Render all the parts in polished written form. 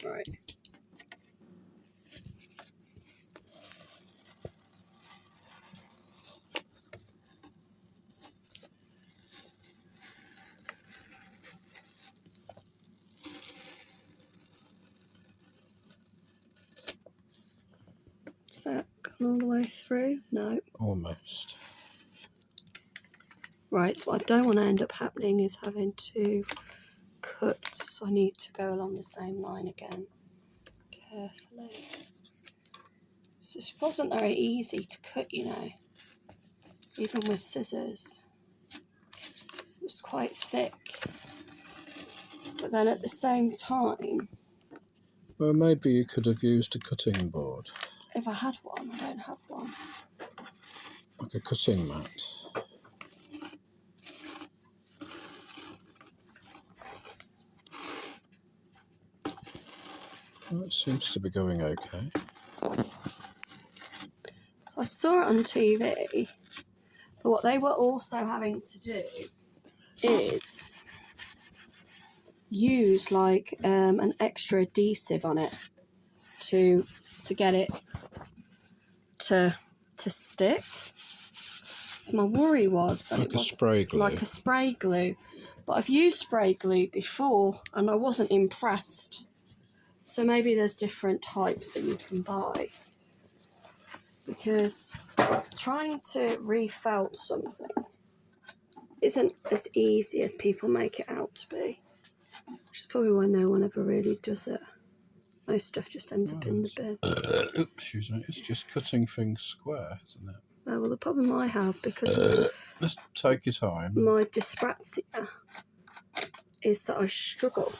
Right. Is that gone all the way through? No. Almost. Right, so what I don't want to end up happening is having to cut. I need to go along the same line again. Carefully. It just wasn't very easy to cut, you know. Even with scissors. It was quite thick. But then at the same time... Well, maybe you could have used a cutting board. If I had one, I don't have one. Like a cutting mat. Well, it seems to be going okay. So I saw it on TV, but what they were also having to do is use like an extra adhesive on it to get it to stick. So my worry was that like it was spray glue. like a spray glue, but I've used spray glue before and I wasn't impressed. So maybe there's different types that you can buy, because trying to refelt something isn't as easy as people make it out to be, which is probably why no one ever really does it. Most stuff just ends up in the bin. Excuse me, it's just cutting things square, isn't it? Oh, well, the problem I have, because of Let's take your time. my dyspraxia, is that I struggle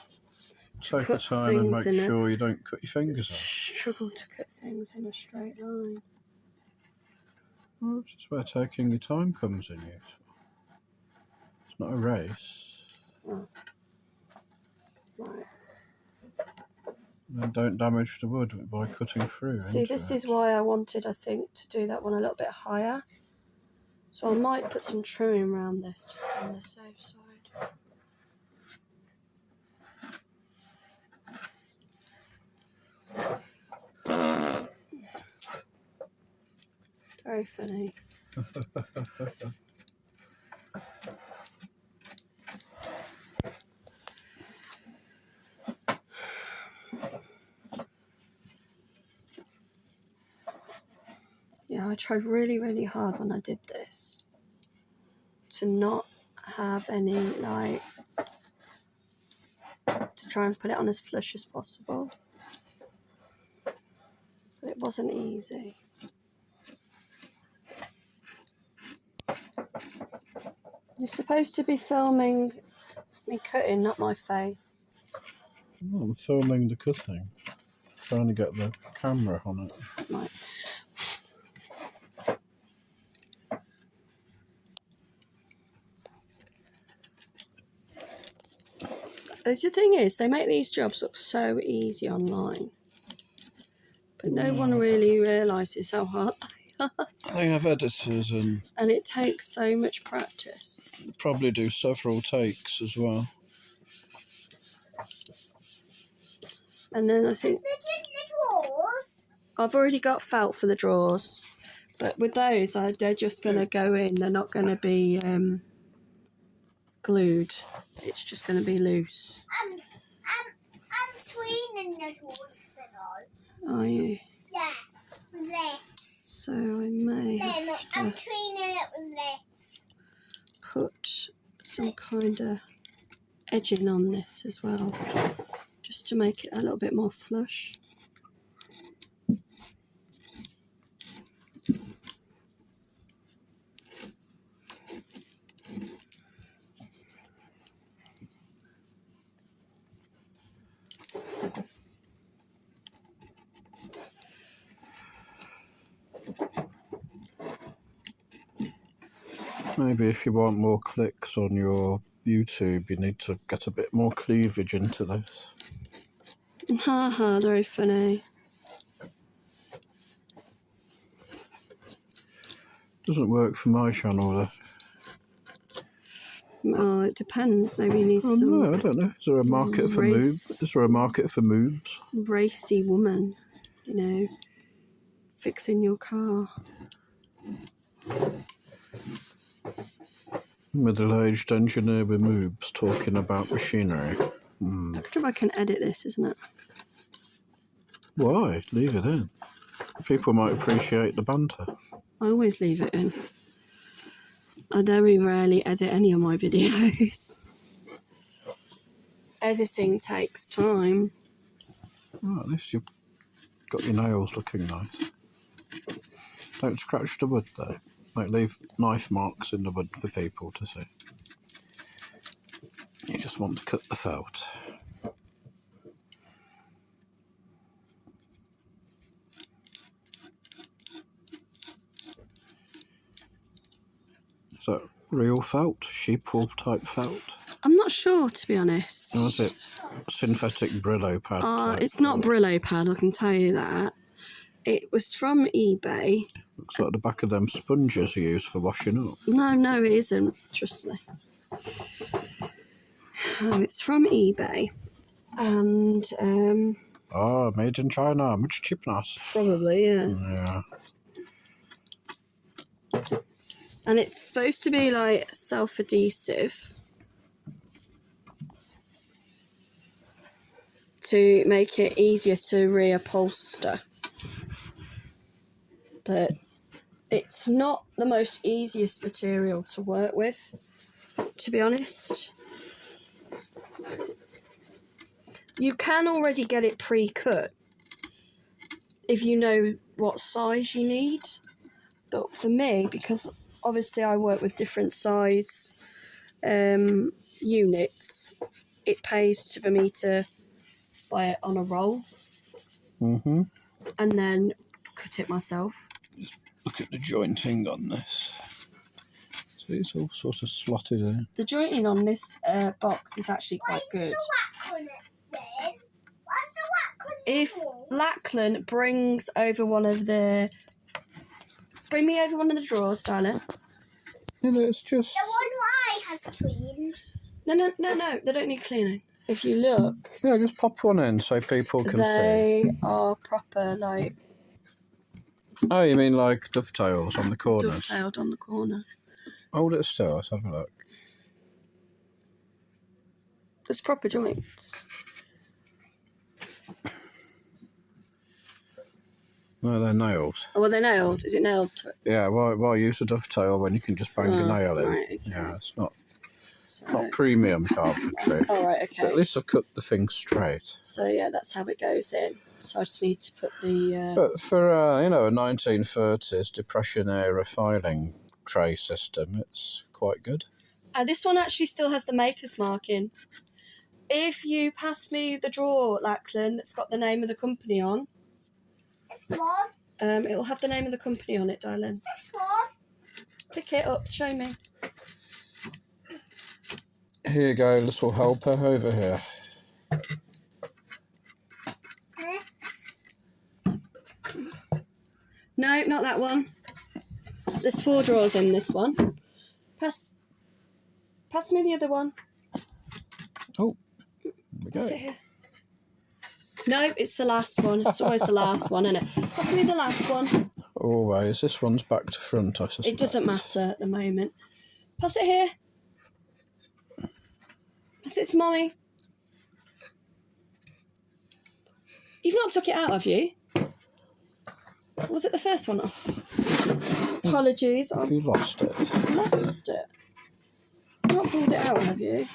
to Take your cut time and things make sure you don't cut your fingers off. struggle to cut things in a straight line. Well, this is where taking your time comes in useful. It's not a race. Oh. Right. And don't damage the wood by cutting through. See, this is why I wanted, I think, to do that one a little bit higher. So I might put some trimming around this, just on the safe side. Very funny. Yeah, I tried really, really hard when I did this to not have any, like, to try and put it on as flush as possible. But it wasn't easy. You're supposed to be filming me cutting, not my face. Oh, I'm filming the cutting. Trying to get the camera on it. Right. The thing is, they make these jobs look so easy online, but no one really realises how hard they are. They have editors and it takes so much practice. probably do several takes as well. And then I think I've already got felt for the drawers, but with those, they're just going to go in. They're not going to be glued. It's just going to be loose. I'm tweening the drawers then on. Are you? Yeah, with this. So I may I'm have to tweening it with this. put some kind of edging on this as well, just to make it a little bit more flush. Maybe if you want more clicks on your YouTube, you need to get a bit more cleavage into this. Haha, very funny. Doesn't work for my channel though. Oh, it depends. Maybe you need Oh some no, I don't know. Is there a market for moobs? Is there a market for moobs? racy woman, you know, fixing your car. Middle-aged engineer with moobs talking about machinery. I wonder if I can edit this, isn't it? Why? Leave it in. People might appreciate the banter. I always leave it in. I very rarely edit any of my videos. Editing takes time. Oh, at least you've got your nails looking nice. Don't scratch the wood though. Don't leave knife marks in the wood for people to see. You just want to cut the felt. Is that real felt? Sheep wool type felt? I'm not sure, to be honest. Or is it synthetic Brillo pad type? It's not Brillo pad, I can tell you that. It was from eBay. Looks like the back of them sponges you use for washing up. No, it isn't. Trust me. Oh, it's from eBay. And, Oh, made in China. Much cheapness. probably, yeah. Yeah. And it's supposed to be, like, self-adhesive to make it easier to reupholster. But it's not the most easiest material to work with, to be honest. You can already get it pre-cut if you know what size you need. But for me, because obviously I work with different size units, it pays for me to buy it on a roll. Mm-hmm. And then cut it myself. Look at the jointing on this. So it's all sort of slotted in. The jointing on this box is actually quite good. If Lachlan brings over one of the... Bring me over one of the drawers, darling. Yeah, it's just... The one I has cleaned. No, they don't need cleaning. If you look... Yeah, just pop one in so people can see. They are proper, like... Oh, you mean like dovetails on the corners? Dovetailed on the corner. Hold it still, let's have a look. There's proper joints. No, they're nails. Oh, well, they're nailed. Is it nailed to it? Yeah, why use a dovetail when you can just bang a nail in? Right, okay. Yeah, it's not So... premium carpentry. Oh, right, okay. But at least I've cut the thing straight. So, yeah, that's how it goes in. So I just need to put the... But for, a 1930s Depression-era filing tray system, it's quite good. this one actually still has the maker's mark in. If you pass me the drawer, Lachlan, that's got the name of the company on... This one. It'll have the name of the company on it, darling. This one. Pick it up, show me. Here you go, little helper over here. This. No, not that one. There's 4 drawers in this one. Pass me the other one. Oh, there we go. Pass it here. No, it's the last one. It's always the last one, isn't it? Pass me the last one. Always. This one's back to front, I suspect. It doesn't matter at the moment. Pass it here. Pass it to Mommy. You've not took it out, have you? Was it the first one off? Apologies. Have you lost it? Lost it. You've not pulled it out, have you?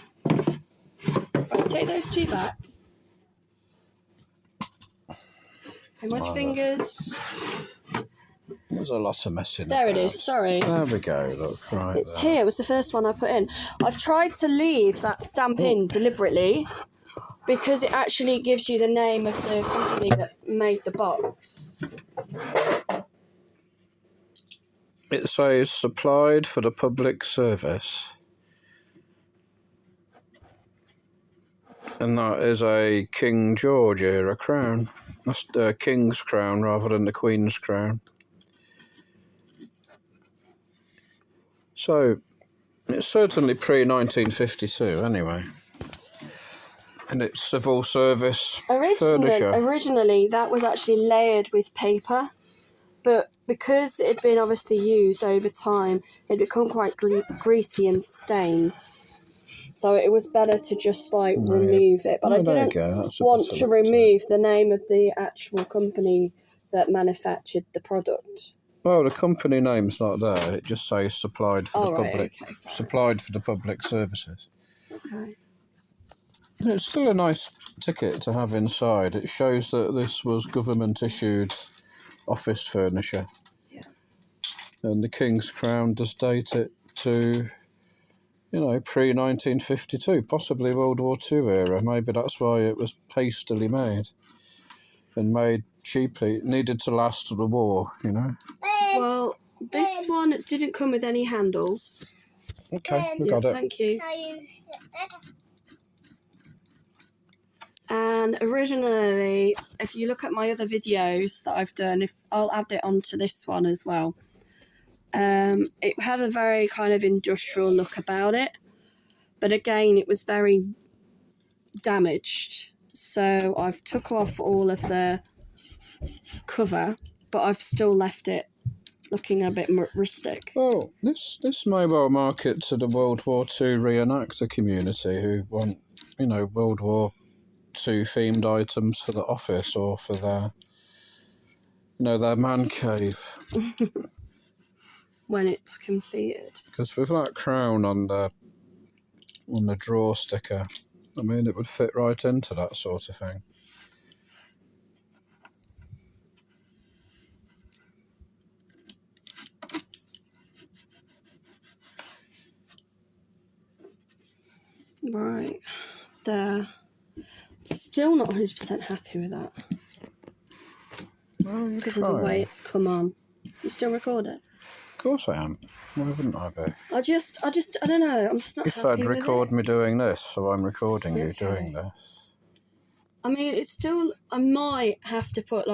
Right, take those 2 back. And watch your fingers. There's a lot of messing There about. it is, sorry. There we go, look, right It's there. here, it was the first one I put in. I've tried to leave that stamp in deliberately because it actually gives you the name of the company that made the box. It says supplied for the public service. And that is a King George era crown. That's the King's crown rather than the Queen's crown. So, It's certainly pre-1952 anyway. And it's civil service furniture. Originally, that was actually layered with paper, but because it had been obviously used over time, it had become quite greasy and stained. So it was better to just remove it. But I didn't want to remove the name of the actual company that manufactured the product. Well, the company name's not there. It just says supplied for the public. Okay, supplied for the public services. Okay. And it's still a nice ticket to have inside. It shows that this was government-issued office furniture. Yeah. And the King's Crown does date it to, pre-1952, possibly World War II era. Maybe that's why it was hastily made and made cheaply. It needed to last the war, Well, this one didn't come with any handles. Okay, we got it. Thank you. And originally, if you look at my other videos that I've done, I'll add it onto this one as well. It had a very kind of industrial look about it, but again, it was very damaged. So I've took off all of the cover, but I've still left it looking a bit rustic. Well, this may well market to the World War II reenactor community who want, World War II themed items for the office or for their, their man cave. When it's completed. Because with that crown on the drawer sticker, I mean, it would fit right into that sort of thing. Right, there. Still not 100% happy with that. Well, because of the way it's come on. You still record it? Of course I am. Why wouldn't I be? I don't know. I'm just not You happy said with record it. me doing this, so I'm recording you doing this. I mean, it's still... I might have to put,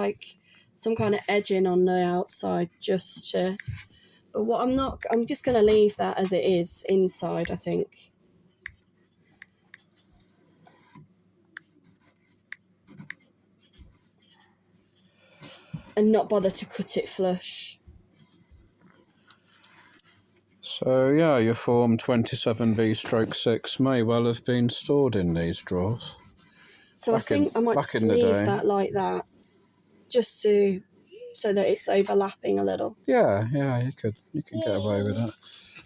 some kind of edging on the outside just to... But what I'm just going to leave that as it is inside, I think. And not bother to cut it flush. So, yeah, your Form 27B/6 may well have been stored in these drawers. So I think I might just leave that like that, just so that it's overlapping a little. Yeah, you can get away with that.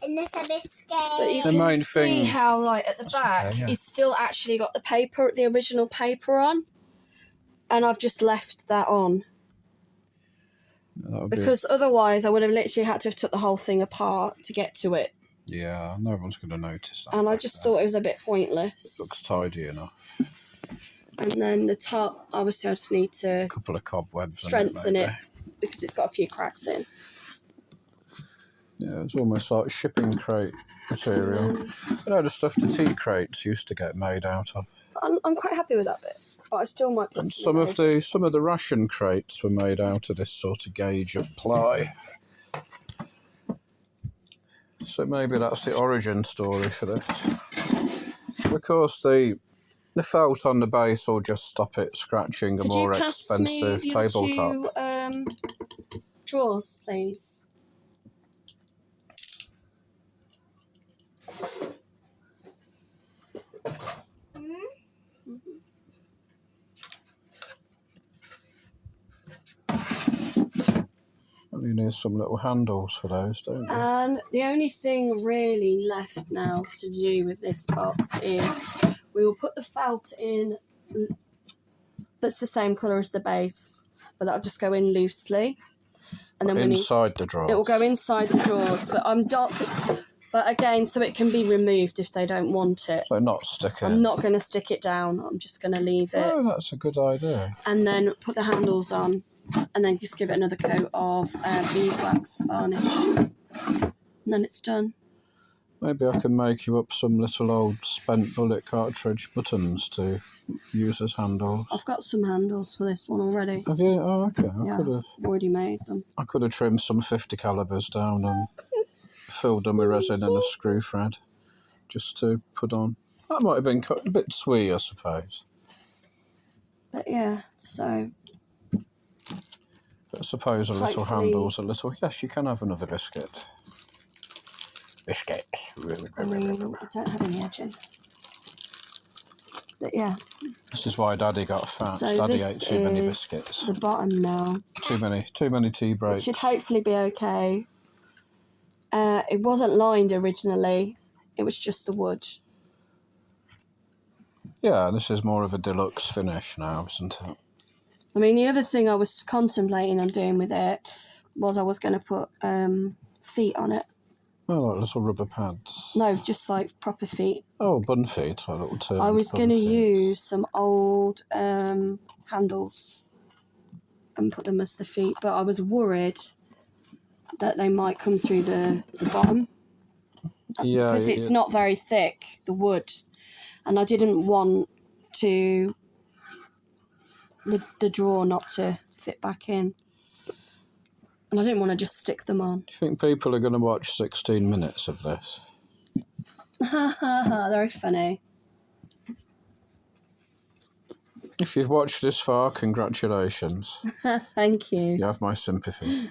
And this a biscuit. But you can see how, at the back, it's still actually got the original paper on, and I've just left that on. Because otherwise I would have literally had to have took the whole thing apart to get to it. Yeah, no one's going to notice that. And I just thought it was a bit pointless. It looks tidy enough. And then the top, obviously I just need to... A couple of cobwebs. Strengthen it because it's got a few cracks in. Yeah, it's almost like shipping crate material. The stuff the tea crates used to get made out of. I'm quite happy with that bit. But I still might put and some of the ration crates were made out of this sort of gauge of ply. So maybe that's the origin story for this. Of course, the felt on the base will just stop it scratching a more expensive tabletop. Drawers, please. You need some little handles for those, don't you? And the only thing really left now to do with this box is we will put the felt in that's the same colour as the base, but that'll just go in loosely. And then inside the drawers. It will go inside the drawers, but again, so it can be removed if they don't want it. So not stick it. I'm not going to stick it down. I'm just going to leave it. Oh, that's a good idea. And then put the handles on. And then just give it another coat of beeswax varnish. And then it's done. Maybe I can make you up some little old spent bullet cartridge buttons to use as handles. I've got some handles for this one already. Have you? Oh, okay. I've already made them. I could have trimmed some 50 calibers down and filled them with resin and a screw thread just to put on. That might have been a bit twee, I suppose. But yeah, so But I suppose a little hopefully- handle's a little... Yes, you can have another biscuit. Biscuits. I mean, I don't have any edging. But yeah, This is why Daddy got fat. so Daddy ate this too many is biscuits. the bottom now. Too many tea It breaks. should hopefully be okay. It wasn't lined originally. It was just the wood. Yeah, this is more of a deluxe finish now, isn't it? I mean, the other thing I was contemplating on doing with it was I was going to put feet on it. Oh, like little rubber pads. No, just like proper feet. Oh, bun feet, like little turn. I was going to use some old handles and put them as the feet, but I was worried that they might come through the bottom. Yeah, Because it's not very thick, the wood. And I didn't want to the drawer not to fit back in. And I didn't want to just stick them on. Do you think people are going to watch 16 minutes of this? Ha ha ha, very funny. If you've watched this far, congratulations. Thank you. You have my sympathy.